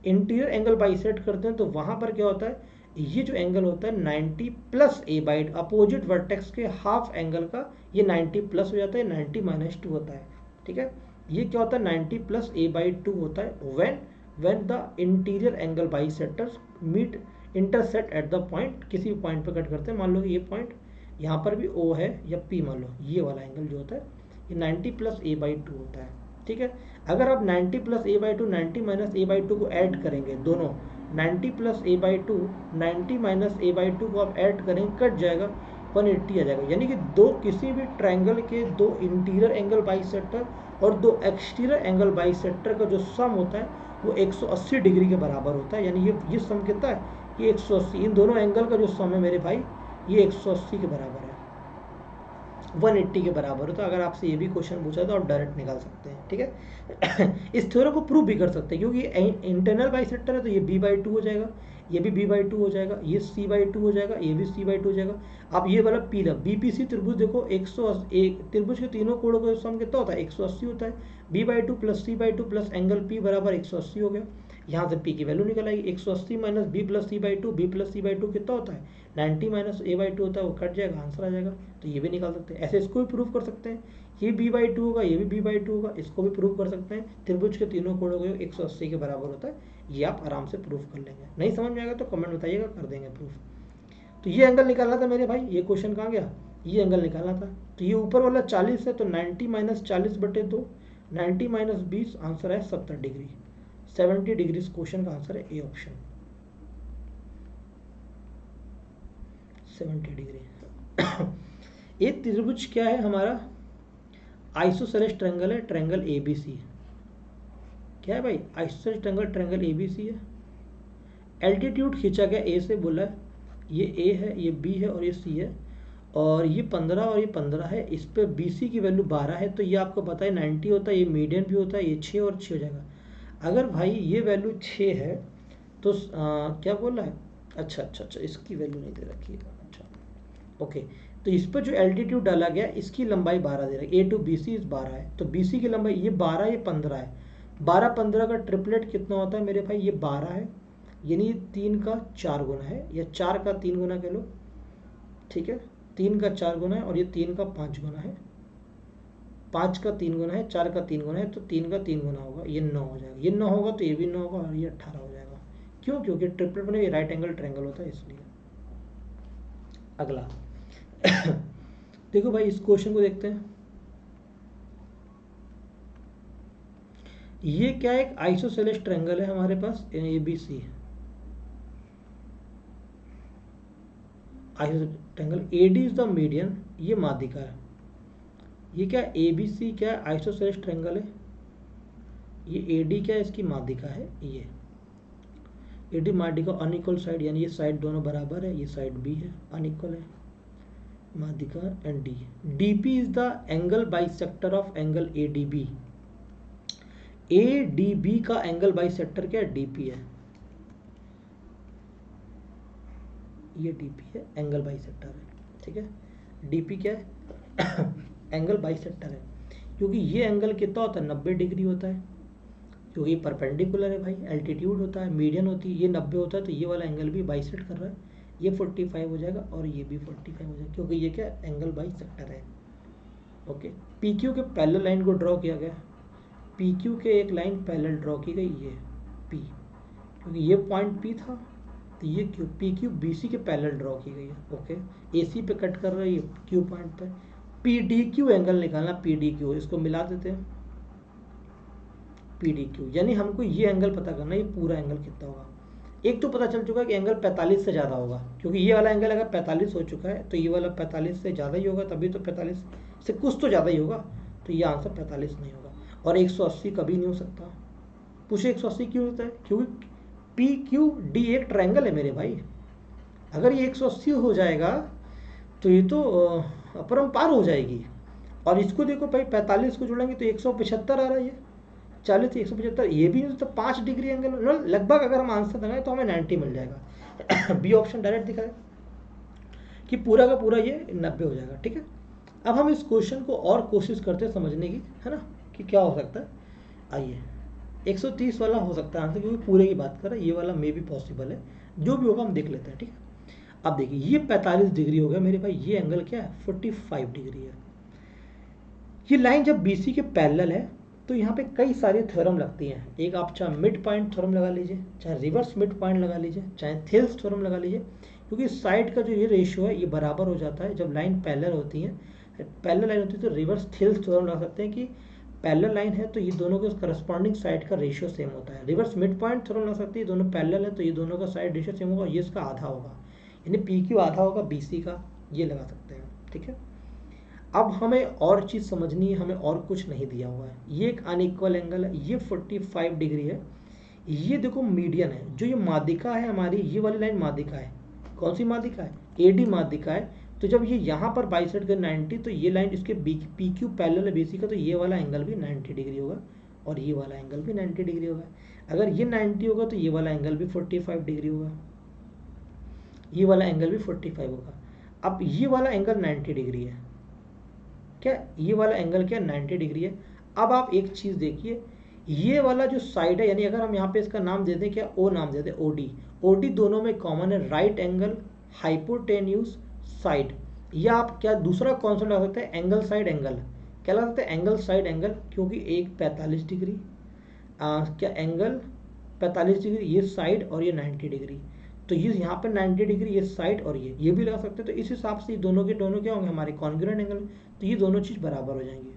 इंटीरियर एंगल बाइसेट करते हैं, तो वहां पर क्या होता है, ये जो एंगल होता है 90 plus A by opposite vertex के हाफ एंगल का, ये 90 प्लस हो जाता है, 90 माइनस 2 होता है, ठीक है। ये क्या होता है? 90 प्लस ए बाई 2 होता है when the interior angle bisectors meet intersect at the point, किसी भी पॉइंट पर कट करते हैं। मान लो कि ये पॉइंट यहाँ पर भी ओ है या पी, मान लो ये वाला एंगल जो होता है ये 90 प्लस ए बाई 2 होता है, ठीक है। अगर आप 90 plus A by 2 90 minus A by 2 को ऐड करेंगे, दोनों 90 plus A by 2 90 minus A by 2 को आप ऐड करेंगे, कट जाएगा, 180 आ जाएगा। यानी कि दो किसी भी ट्रायंगल के दो इंटीरियर एंगल बाइसेक्टर और दो एक्सटीरियर एंगल बाइसेक्टर का जो सम होता है वो 180 डिग्री के बराबर होता है। यानी ये सम कितना है? ये 180, इन दोनों एंगल का जो सम है मेरे भाई ये 180 के बराबर है, 180 के बराबर होता है। अगर आपसे ये भी क्वेश्चन पूछा तो आप डायरेक्ट निकाल सकते हैं, ठीक है। इस थ्योरम को प्रूव भी कर सकते हैं, क्योंकि इंटरनल बाइसेक्टर है तो ये b बाई 2 हो जाएगा, ये भी b बाई 2 हो जाएगा, ये c बाई 2 हो जाएगा, ये भी c बाई 2 हो जाएगा। आप ये वाला पी बीपीसी त्रिभुज देखो, 180 त्रिभुज के तीनों कोणों का सम कितना होता है? 180 होता है। b by 2 plus c by 2 plus angle p बराबर 180 हो गया। यहाँ से p की वैल्यू निकल आएगी, 180 minus B plus C by 2, B plus C by 2 कितना होता है? 90 माइनस ए बाई 2 होता है, वो कट जाएगा, आंसर आ जाएगा। तो ये भी निकाल सकते हैं, ऐसे इसको भी प्रूव कर सकते हैं। ये b बाई 2 होगा, ये भी b बाई 2 होगा, इसको भी प्रूव कर सकते हैं। त्रिभुज के तीनों कोणों का 180 के बराबर होता है, ये आप आराम से प्रूव कर लेंगे। नहीं समझ में आएगा तो कमेंट बताइएगा, कर देंगे प्रूफ। तो ये एंगल निकालना था मेरे भाई, ये क्वेश्चन कहाँ गया? ये एंगल निकालना था। तो ये ऊपर वाला 40 है, तो 90 माइनस 40 बटे 2, 90 माइनस 20, आंसर है 70 डिग्री, 70 डिग्री। क्वेश्चन का आंसर है ए ऑप्शन, 70 डिग्री। ये त्रिभुज क्या है हमारा? आइसोसेलेस ट्रायंगल है, ट्रायंगल एबीसी। क्या है भाई? आइसोसेलेस ट्रायंगल, ट्रायंगल एबीसी है। एल्टीट्यूड खींचा गया ए से, बोला है ये ए है, ये बी है और ये सी है, और ये 15 और ये 15 है। इस पे बी सी की वैल्यू 12 है, तो ये आपको पता है 90 होता है, ये मीडियन भी होता है, ये 6 और 6 हो जाएगा। अगर भाई ये वैल्यू 6 है तो क्या बोल रहा है? अच्छा, इसकी वैल्यू नहीं दे रखी है, अच्छा ओके। तो इस पर जो एल्टीट्यूड डाला गया इसकी लंबाई 12 दे रहा है, ए टू बी सी 12 है, तो बी सी की लंबाई ये 12, ये 15 है। 12-15 का ट्रिपलेट कितना होता है मेरे भाई? ये 12 है, यानी 3 का 4 गुना है, या 4 का 3 गुना कह लो, ठीक है। 3 का 4 गुना है, और ये 3 का 5 गुना है, 5 का 3 गुना है, 4 का 3 गुना है, तो 3 का 3 गुना होगा, ये 9 हो जाएगा। ये 9 होगा तो ये भी 9 होगा, और ये 18 हो जाएगा। क्यों? क्योंकि ट्रिपलेट बने राइट एंगल ट्रायंगल होता है, इसलिए। अगला देखो भाई, इस क्वेश्चन को देखते हैं। ये क्या, एक आइसोसेलेस ट्रायंगल है हमारे पास, A B C isosceles triangle, AD is the median, ये माध्यिका है। ये क्या, ए बी सी क्या, आइसोसेलेस ट्रायंगल है। ये एडी क्या है? इसकी माध्यिका है। ये एडी माध्यिका अनइक्वल साइड, यानी ये साइड दोनों बराबर है, ये साइड बी है, अनइक्वल है माध्यिका। And D, DP is the angle bisector of angle A D B. A D B का एंगल बाइसेक्टर क्या है? डीपी है, ये डीपी है, एंगल बाइसेक्टर है, ठीक है। डीपी क्या है? एंगल बाइसेक्टर है, क्योंकि ये एंगल कितना होता है? 90 डिग्री होता है, क्योंकि परपेंडिकुलर है भाई, एल्टीट्यूड होता है, मीडियन होती है, ये 90 होता है, तो ये वाला एंगल भी बाइसेक्ट कर रहा है। ये 45 हो जाएगा और ये भी 45 हो जाएगा, क्योंकि ये क्या, एंगल बाइसेक्टर है, ओके। पी क्यू के पैरेलल लाइन को ड्रॉ किया गया, पी क्यू के एक लाइन पैरेलल ड्रॉ की गई, ये पी, क्योंकि ये पॉइंट पी था, तो ये Q, P Q B C के पैरेलल ड्रॉ की गई है, ओके। ए सी पे कट कर रही है क्यू पॉइंट पे। पी डी क्यू एंगल निकालना, पी डी क्यू, इसको मिला देते हैं, पी डी क्यू, यानी हमको ये एंगल पता करना है ये पूरा एंगल कितना होगा। एक तो पता चल चुका है कि एंगल 45 से ज़्यादा होगा, क्योंकि ये वाला एंगल अगर 45 हो चुका है तो ये वाला 45 से ज़्यादा ही होगा, तभी तो 45 से कुछ तो ज़्यादा ही होगा, तो ये आंसर 45 नहीं होगा। और 180 कभी नहीं हो सकता। पूछे 180 क्यों होता है? क्योंकि पी क्यू डी एक ट्रायंगल है मेरे भाई। अगर ये 180 हो जाएगा तो ये तो अपरंपार हो जाएगी। और इसको देखो भाई 45 को जोड़ेंगे तो 175 आ रहा है, ये 40 175, ये भी तो 5 डिग्री एंगल लगभग। अगर हम आंसर लगाएं तो हमें 90 मिल जाएगा। बी ऑप्शन डायरेक्ट दिखाए कि पूरा का पूरा ये 90 हो जाएगा। ठीक है, अब हम इस क्वेश्चन को और कोशिश करते हैं समझने की, है ना, कि क्या हो सकता है। आइए, 130 वाला हो सकता है आंसर, क्योंकि पूरे की बात कर रहा है, ये वाला मे भी पॉसिबल है, जो भी होगा हम देख लेते हैं। ठीक है, अब देखिए ये 45 डिग्री हो गया मेरे भाई, ये एंगल क्या है 45 डिग्री है। ये लाइन जब BC के पैरेलल है तो यहाँ पे कई सारे थ्योरम लगती हैं। एक आप चाहे मिड पॉइंट थ्योरम लगा लीजिए, चाहे रिवर्स मिड पॉइंट लगा लीजिए, चाहे थेल्स थ्योरम लगा लीजिए, क्योंकि साइड का जो ये रेशियो है ये बराबर हो जाता है जब लाइन पैरेलल होती है। पैरेलल लाइन होती है तो रिवर्स थेल्स थ्योरम लगा सकते हैं कि पैरेलल लाइन है तो ये दोनों के करस्पॉन्डिंग साइड का रेशियो सेम होता है। रिवर्स मिड पॉइंट थ्योरम लगा सकते हैं, दोनों पैरेलल है तो ये दोनों का साइड रेशियो सेम होगा, ये इसका आधा होगा, यानी PQ आधा होगा BC का, ये लगा सकते हैं। ठीक है, अब हमें और चीज़ समझनी है, हमें और कुछ नहीं दिया हुआ है। ये एक अनइक्वल एंगल है, ये 45 डिग्री है, ये देखो मीडियन है, जो ये माध्यिका है हमारी, ये वाली लाइन माध्यिका है। कौन सी माध्यिका है? AD माध्यिका है। तो जब ये यहाँ पर बाइसेक्ट कर 90, तो ये लाइन इसके PQ पैरेलल है BC का, तो ये वाला एंगल भी 90 डिग्री होगा और ये वाला एंगल भी 90 डिग्री होगा। अगर ये 90 होगा तो ये वाला एंगल भी 45 डिग्री होगा, ये वाला एंगल भी 45 होगा। अब ये वाला एंगल 90 डिग्री है, क्या ये वाला एंगल क्या 90 डिग्री है। अब आप एक चीज़ देखिए, ये वाला जो साइड है, यानी अगर हम यहाँ पे इसका नाम दे दें, क्या O नाम दे दें, OD दोनों में कॉमन है, राइट एंगल हाइपोटेन्यूज साइड। या आप क्या दूसरा कॉन्सेप्ट लगा सकते हैं, एंगल साइड एंगल। क्या लगा सकते हैं? एंगल साइड एंगल, क्योंकि एक 45 डिग्री, क्या एंगल 45 डिग्री ये साइड और ये 90 डिग्री, तो ये यहाँ पे 90 डिग्री ये साइड और ये भी लगा सकते हैं। तो इस हिसाब से दोनों के दोनों क्या होंगे हमारे कॉन्ग्रुएंट एंगल, तो ये दोनों चीज़ बराबर हो जाएंगी।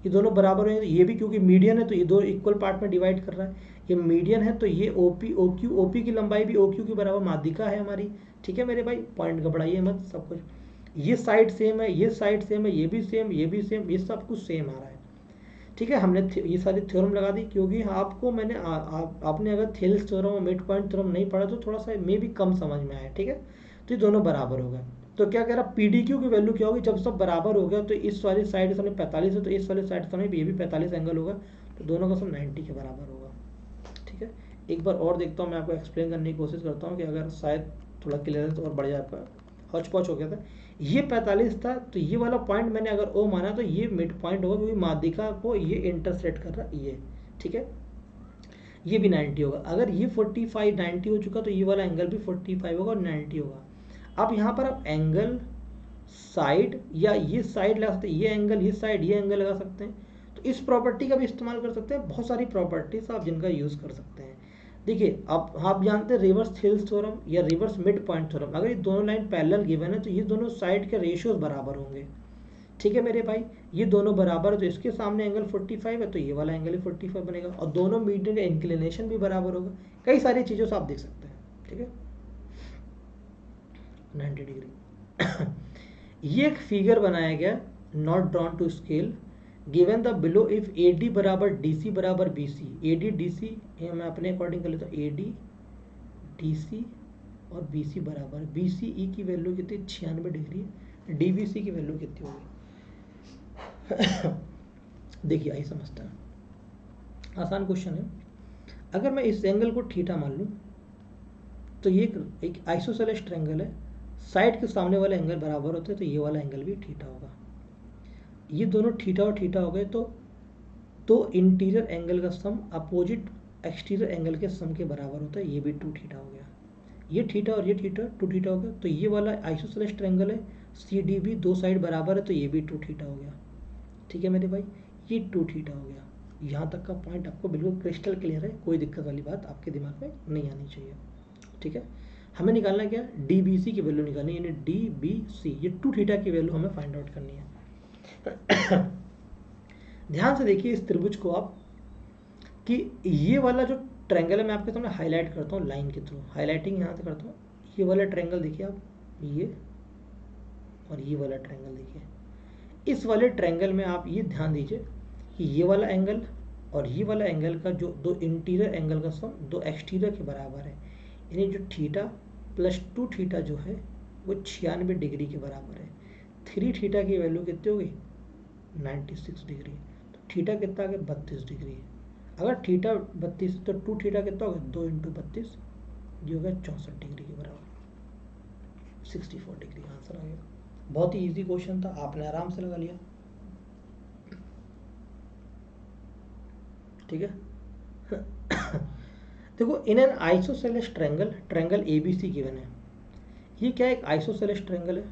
ये दोनों बराबर हो जाएंगे, ये भी क्योंकि मीडियन है तो ये दो इक्वल पार्ट में डिवाइड कर रहा है। ये मीडियन है तो ये OP की लंबाई भी OQ के बराबर माध्यिका है हमारी। ठीक है मेरे भाई, पॉइंट घबराइए मत, सब कुछ ये साइड सेम है, ये साइड सेम है, ये भी सेम, ये भी सेम, ये सब कुछ सेम आ रहा है। ठीक है, हमने ये सारी थ्योरम लगा दी, क्योंकि आपको मैंने आपने अगर थेल्स थ्योरम और मिड पॉइंट थ्योरम नहीं पढ़ा तो थोड़ा सा मे भी कम समझ में आया। ठीक है, तो ये दोनों बराबर हो गए। तो क्या कह रहा, PDQ की वैल्यू क्या होगी जब सब बराबर हो गया, तो इस वाली साइड सामने 45 है तो इस वाली साइड सामने ये भी 45 एंगल होगा, तो दोनों का सब 90 के बराबर होगा। ठीक है, एक बार और देखता हूँ, मैं आपको एक्सप्लेन करने की कोशिश करता हूँ कि अगर शायद थोड़ा क्लियरेंस और बढ़ जाए। आपका हौच पौच हो गया था, ये 45 था तो ये वाला पॉइंट मैंने अगर O माना तो ये मिड पॉइंट होगा, क्योंकि माध्यिका को ये इंटरसेक्ट कर रहा है ये। ठीक है, ये भी 90 होगा। अगर ये 45 90 हो चुका तो ये वाला एंगल भी 45 होगा और 90 होगा। अब यहाँ पर आप एंगल साइड या ये साइड लगा सकते हैं, ये एंगल ये साइड ये एंगल लगा सकते हैं। तो इस प्रॉपर्टी का भी इस्तेमाल कर सकते हैं, बहुत सारी प्रॉपर्टीज आप जिनका यूज़ कर सकते हैं। देखिए आप जानते हैं रिवर्स थेल्स थ्योरम या रिवर्स मिड पॉइंट थ्योरम, अगर ये दोनों लाइन पैरेलल गिवन है तो ये दोनों साइड के रेशियोज बराबर होंगे। ठीक है मेरे भाई, ये दोनों बराबर है तो इसके सामने एंगल 45 है तो ये वाला एंगल 45 बनेगा, और दोनों मीडियन का इंक्लिनेशन भी बराबर होगा। कई सारी चीज़ों से आप देख सकते हैं। ठीक है, 90 डिग्री। ये एक फिगर बनाया गया, not drawn to scale, given the below if AD बराबर DC बराबर BC, AD DC मैं अपने अकॉर्डिंग कर लेता हूँ, AD DC और BC बराबर, BCE की वैल्यू कितनी 96 डिग्री है, DBC की वैल्यू कितनी होगी। देखिए आई समझता है, आसान क्वेश्चन है। अगर मैं इस एंगल को थीटा मान लूँ तो ये एक आइसोसेलेस ट्रायंगल है, साइड के सामने वाले एंगल बराबर होते हैं तो ये वाला एंगल भी थीटा होगा। ये दोनों थीटा और थीटा हो गए तो दो इंटीरियर एंगल का सम अपोजिट एक्सटीरियर एंगल के सम के बराबर होता है, ये भी 2 थीटा हो गया। ये थीटा और ये थीटा 2 थीटा हो गया। तो ये वाला आइसोसेलेस ट्रायंगल है, CDB दो साइड बराबर है तो ये भी 2 थीटा हो गया। ठीक है मेरे भाई, ये 2 थीटा हो गया। यहाँ तक का पॉइंट आपको बिल्कुल क्रिस्टल क्लियर है, कोई दिक्कत वाली बात आपके दिमाग में नहीं आनी चाहिए। ठीक है, हमें निकालना क्या, DBC की वैल्यू निकालनी है, यानी DBC ये 2 थीटा की वैल्यू हमें फाइंड आउट करनी है। ध्यान से देखिए इस त्रिभुज को आप, कि ये वाला जो ट्रायंगल है, मैं आपके सामने हाईलाइट करता हूँ लाइन के थ्रू, हाईलाइटिंग यहाँ से करता हूँ। ये वाला ट्रायंगल देखिए आप, ये और ये वाला ट्रायंगल देखिए। इस वाले ट्रायंगल में आप ये ध्यान दीजिए कि ये वाला एंगल और ये वाला एंगल का जो दो इंटीरियर एंगल का सम दो एक्सटीरियर के बराबर है, यानी जो थीटा प्लस 2 थीटा जो है वो 96 डिग्री के बराबर है। 3 थीटा की वैल्यू कितनी होगी, 96 डिग्री। तो थीटा कितना आ गया, 32 डिग्री है। अगर थीटा 32 तो 2 थीटा कितना होगा, 2 इंटू 32, ये हो गया 64 डिग्री के बराबर, 64 डिग्री आंसर आ गया। बहुत ही इजी क्वेश्चन था, आपने आराम से लगा लिया। ठीक है। देखो, in an isosceles triangle, triangle ABC given है। ये क्या एक आइसोसेलेस ट्रायंगल है,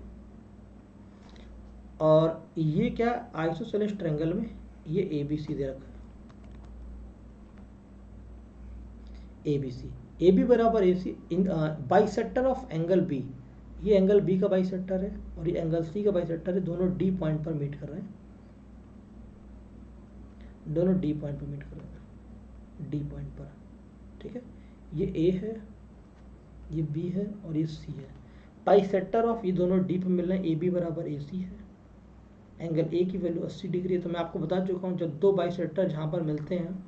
और ये क्या आइसोसेलेस ट्रायंगल में ये एबीसी दे रखा है, एबीसी, ए बी बराबर ए सी इन बाइसेक्टर ऑफ एंगल बी। ये एंगल बी का बाइसेक्टर है और ये एंगल सी का बाइसेक्टर है, दोनों डी पॉइंट पर मीट कर रहे हैं, दोनों डी पॉइंट पर मीट कर रहे हैं, डी पॉइंट पर। ठीक है, ये ए है, ये बी है और ये सी है। बाइसेक्टर ऑफ ये दोनों डी पर मिल रहे हैं, ए बी बराबर ए सी है। एंगल ए की वैल्यू 80 डिग्री है। तो मैं आपको बता चुका हूँ, जब दो बाइसेक्टर जहाँ पर मिलते हैं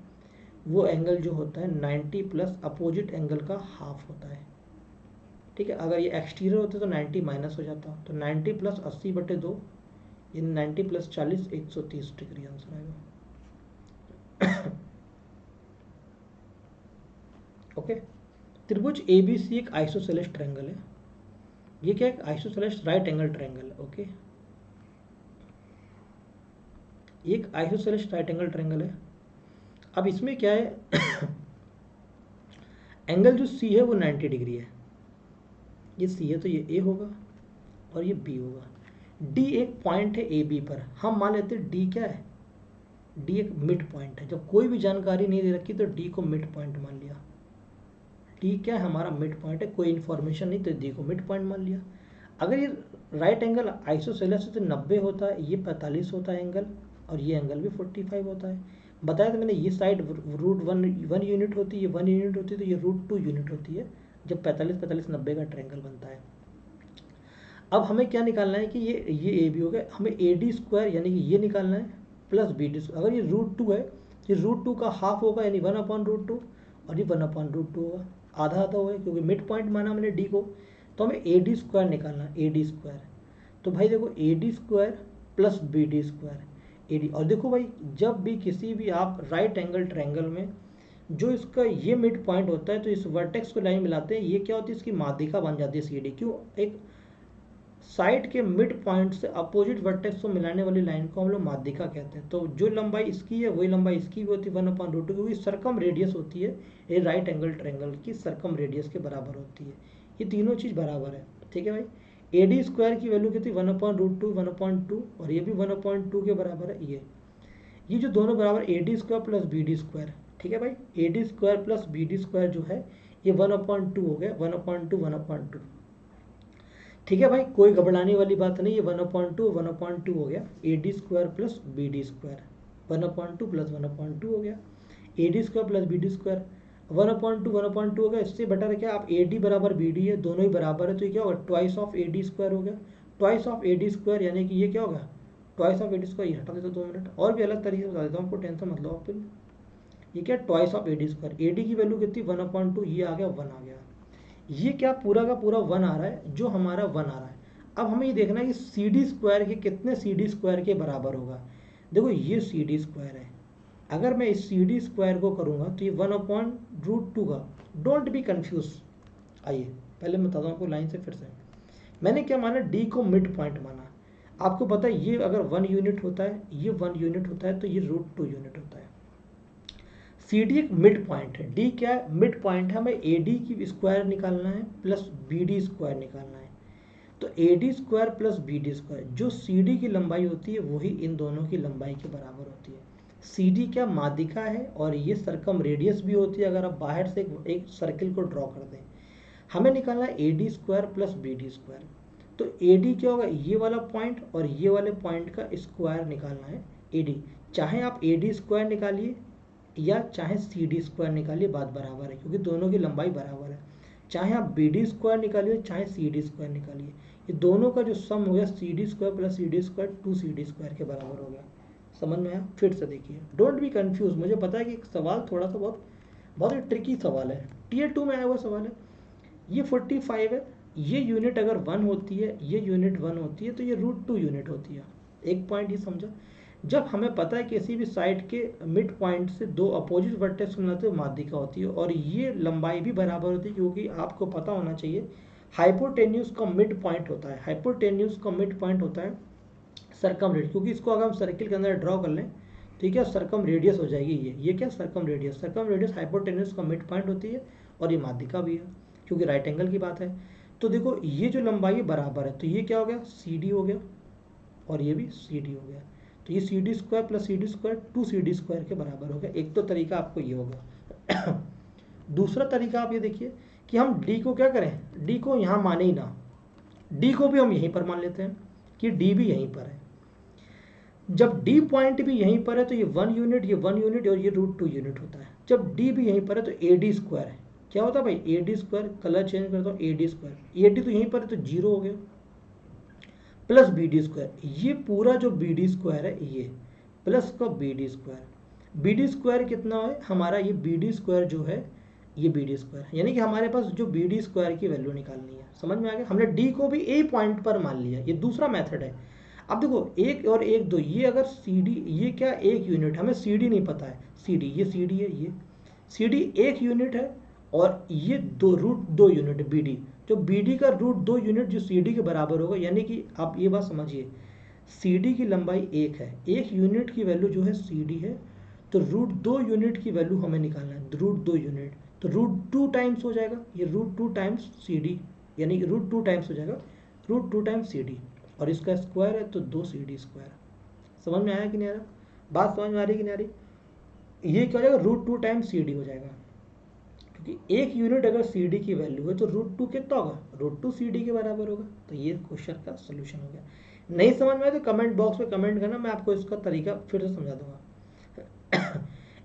वो एंगल जो होता है 90 प्लस अपोजिट एंगल का हाफ होता है। ठीक है, अगर ये एक्सटीरियर होते तो 90 माइनस हो जाता, तो 90 प्लस 80/2, ये 90 प्लस 40, 130 डिग्री आंसर आएगा। ओके, त्रिभुज एबीसी एक आइसोसेलेस ट्रायंगल है। ये क्या है, आइसोसेलेस राइट एंगल ट्रायंगल है। ओके, एक आइसोसेलेस राइट एंगल ट्रायंगल है। अब इसमें क्या है, एंगल जो सी है वो 90 डिग्री है। ये सी है तो ये ए होगा और ये बी होगा। डी एक पॉइंट है ए बी पर, हम मान लेते हैं डी क्या है, डी एक मिड पॉइंट है। जब कोई भी जानकारी नहीं दे रखी तो डी को मिड पॉइंट मान लिया। डी क्या है, हमारा मिड पॉइंट है, कोई इन्फॉर्मेशन नहीं तो डी को मिड पॉइंट मान लिया। अगर ये राइट एंगल आइसोसेलेस है तो 90 होता है, ये 45 होता है एंगल, और ये एंगल भी 45 होता है। बताया तो मैंने, ये साइड रूट वन यूनिट होती है, ये 1 यूनिट होती है, तो ये रूट 2 यूनिट होती है जब 45-45-90 का ट्रायंगल बनता है। अब हमें क्या निकालना है कि ये ए बी हो गया, हमें ए डी स्क्वायर यानी कि ये निकालना है प्लस बी डी स्क्वायर। अगर ये रूट 2 है, ये रूट 2 का हाफ होगा यानी 1/√2, और ये 1/√2 होगा, आधा आधा होगा क्योंकि मिड पॉइंट माना मैंने डी को। तो हमें ए डी स्क्वायर निकालना है, ए डी स्क्वायर। तो भाई देखो, A D square plus B D square, A D. और देखो भाई, जब भी किसी भी आप राइट एंगल ट्रायंगल में जो इसका ये मिड पॉइंट होता है तो इस वर्टेक्स को लाइन मिलाते हैं, ये क्या होती है, इसकी माध्यिका बन जाती है सी डी। क्यों, एक साइड के मिड पॉइंट से अपोजिट वर्टेक्स को मिलाने वाली लाइन को हम लोग माध्यिका कहते हैं। तो जो लंबाई इसकी है वही लंबाई इसकी भी होती है 1/√2, क्योंकि सर्कम रेडियस होती है ये राइट एंगल ट्रायंगल की, सर्कम रेडियस के बराबर होती है। ये तीनों चीज़ बराबर है। ठीक है भाई, ए डी स्क्वायर की वैल्यू कितनी, 1/√2, 1/2, और ये भी 1/2 के बराबर है। ये जो दोनों बराबर A D square plus B D square. ठीक है भाई, A D square plus B D square जो है ये 1/2 हो गया, 1/2, 1/2। ठीक है भाई, कोई घबराने वाली बात नहीं, ये 1/2 हो गया, A D square plus B D square, 1/2 plus 1/2 हो गया, A D square plus B D square, 1/2 हो गया। इससे बेटर है क्या, आप ए डी बराबर बी डी है, दोनों ही बराबर है, तो ये क्या होगा, twice of A D square हो गया। Twice of A D square यानी कि ये क्या होगा, twice of A D square. ये हटा देता 2 मिनट, और भी अलग तरीके से बता देता हूँ आपको, टेंशन मत लो आप। फिर ये क्या, twice of A D square, A D की वैल्यू कितनी, 1/2, ये आ गया 1 आ गया। ये क्या, पूरा का पूरा 1 आ रहा है, जो हमारा 1 आ रहा है। अब हमें ये देखना है कि सी डी स्क्वायर के कितने सी डी स्क्वायर के बराबर होगा। देखो, ये सी डी स्क्वायर है, अगर मैं इस सी डी स्क्वायर को करूँगा तो ये 1/√2 का, डोंट बी कन्फ्यूज। आइए पहले मैं बताता हूँ आपको लाइन से फिर से। मैंने क्या माना, डी को मिड पॉइंट माना। आपको पता है ये अगर 1 यूनिट होता है, ये 1 यूनिट होता है, तो ये √2 यूनिट होता है। सी डी एक मिड पॉइंट है, डी क्या है, मिड पॉइंट है। हमें ए डी की स्क्वायर निकालना है प्लस बी डी स्क्वायर निकालना है। तो A D square plus B D square, जो सी डी की लंबाई होती है वही इन दोनों की लंबाई के बराबर होती है। सी डी क्या, माध्यिका है, और ये सर्कम रेडियस भी होती है। अगर आप बाहर से एक सर्किल को ड्रॉ कर दें, हमें निकालना है A D square plus B D square. तो ए डी क्या होगा, ये वाला पॉइंट और ये वाले पॉइंट का स्क्वायर निकालना है, ए डी। चाहे आप ए डी स्क्वायर निकालिए या चाहे सी डी स्क्वायर निकालिए, बात बराबर है क्योंकि दोनों की लंबाई बराबर है। चाहे आप बी डी स्क्वायर निकालिए चाहे सी डी स्क्वायर निकालिए, ये दोनों का जो सम हो गया C D square plus C D square 2cd square के बराबर हो गया। समझ में आया? फिर से देखिए, डोंट बी कंफ्यूज। मुझे पता है कि सवाल थोड़ा सा बहुत बहुत ही ट्रिकी सवाल है, टीयर 2 में आया हुआ सवाल है। ये 45 है, ये यूनिट अगर 1 होती है, ये यूनिट 1 होती है, तो ये √2 यूनिट होती है। एक पॉइंट ये समझा, जब हमें पता है किसी भी साइड के मिड पॉइंट से दो अपोजिट वर्टेक्स मिलाते हैं माध्यिका होती है, और ये लंबाई भी बराबर होती है, क्योंकि आपको पता होना चाहिए हाइपोटेन्यूज का मिड पॉइंट होता है, हाइपोटेन्यूज का मिड पॉइंट होता है सर्कम रेडियस, क्योंकि इसको अगर हम सर्किल के अंदर ड्रॉ कर लें, ठीक है, सर्कम रेडियस हो जाएगी ये क्या सर्कम रेडियस हाइपोटेन्यूज का मिड पॉइंट होती है, और ये माध्यिका भी है क्योंकि राइट एंगल की बात है। तो देखो ये जो लंबाई बराबर है, तो ये क्या हो गया, सी डी हो गया, और ये भी सी डी हो गया, तो ये C D square plus C D square 2cd square के बराबर हो गया। एक तो तरीका आपको ये होगा। दूसरा तरीका आप ये देखिए कि हम डी को क्या करें, डी को यहाँ माने ही ना, डी को भी हम यहीं पर मान लेते हैं कि डी भी यहीं पर है। जब डी पॉइंट भी यहीं पर है तो ये 1 यूनिट, ये 1 यूनिट और ये √2 यूनिट होता है। जब डी भी यहीं पर है तो ए डी स्क्वायर है, क्या होता है भाई, A D square, colour change करता हूँ, ए डी स्क्वायर, ए डी तो यहीं पर है तो 0 हो गया, प्लस बी डी स्क्वायर, ये पूरा जो बी डी स्क्वायर है ये प्लस का B D square, B D square कितना है हमारा, ये बी डी स्क्वायर जो है ये बी डी स्क्वायर, यानी कि हमारे पास जो बी डी स्क्वायर की वैल्यू निकालनी है। समझ में आ गया? हमने डी को भी ए पॉइंट पर मान लिया, ये दूसरा मेथड है। अब देखो एक और एक दो, ये अगर सी डी, ये क्या एक यूनिट, हमें सी डी नहीं पता है, सी डी, ये सी डी है, ये सी डी एक यूनिट है, और ये √2 यूनिट बी डी, जो बी डी का √2 यूनिट जो सी डी के बराबर होगा, यानी कि आप ये बात समझिए, सी डी की लंबाई 1 है, 1 यूनिट की वैल्यू जो है सी डी है, तो √2 यूनिट की वैल्यू हमें निकालना है, √2 यूनिट, तो √2 टाइम्स हो जाएगा, ये √2 टाइम्स सी डी, यानी कि √2 टाइम्स हो जाएगा, √2 टाइम्स सी डी, और इसका स्क्वायर है तो 2cd स्क्वायर। समझ में आया कि नहीं आ रहा? बात समझ में आ रही कि नहीं आ रही? ये क्या हो जाएगा, √2 टाइम्स सी डी हो जाएगा, क्योंकि एक यूनिट अगर सी डी की वैल्यू है तो √2 कितना होगा, √2 सी डी के बराबर होगा। तो ये क्वेश्चन का सोल्यूशन हो गया। नहीं समझ में आए तो कमेंट बॉक्स में कमेंट करना, मैं आपको इसका तरीका फिर से समझा दूंगा।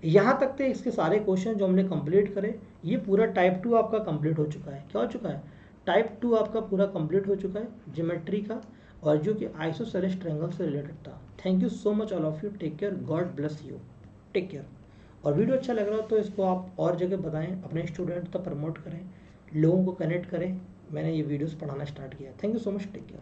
यहाँ तक थे इसके सारे क्वेश्चन जो हमने कंप्लीट करे। ये पूरा टाइप 2 आपका कंप्लीट हो चुका है। क्या हो चुका है? टाइप 2 आपका पूरा कंप्लीट हो चुका है ज्योमेट्री का, और जो कि आइसोसेलेस ट्रायंगल से रिलेटेड था। Thank you so much all of you, take care, God bless you, take care. और वीडियो अच्छा लग रहा हो तो इसको आप और जगह बताएं, अपने स्टूडेंट तक प्रमोट करें, लोगों को कनेक्ट करें। मैंने ये वीडियोस पढ़ाना स्टार्ट किया। Thank you so much, take care.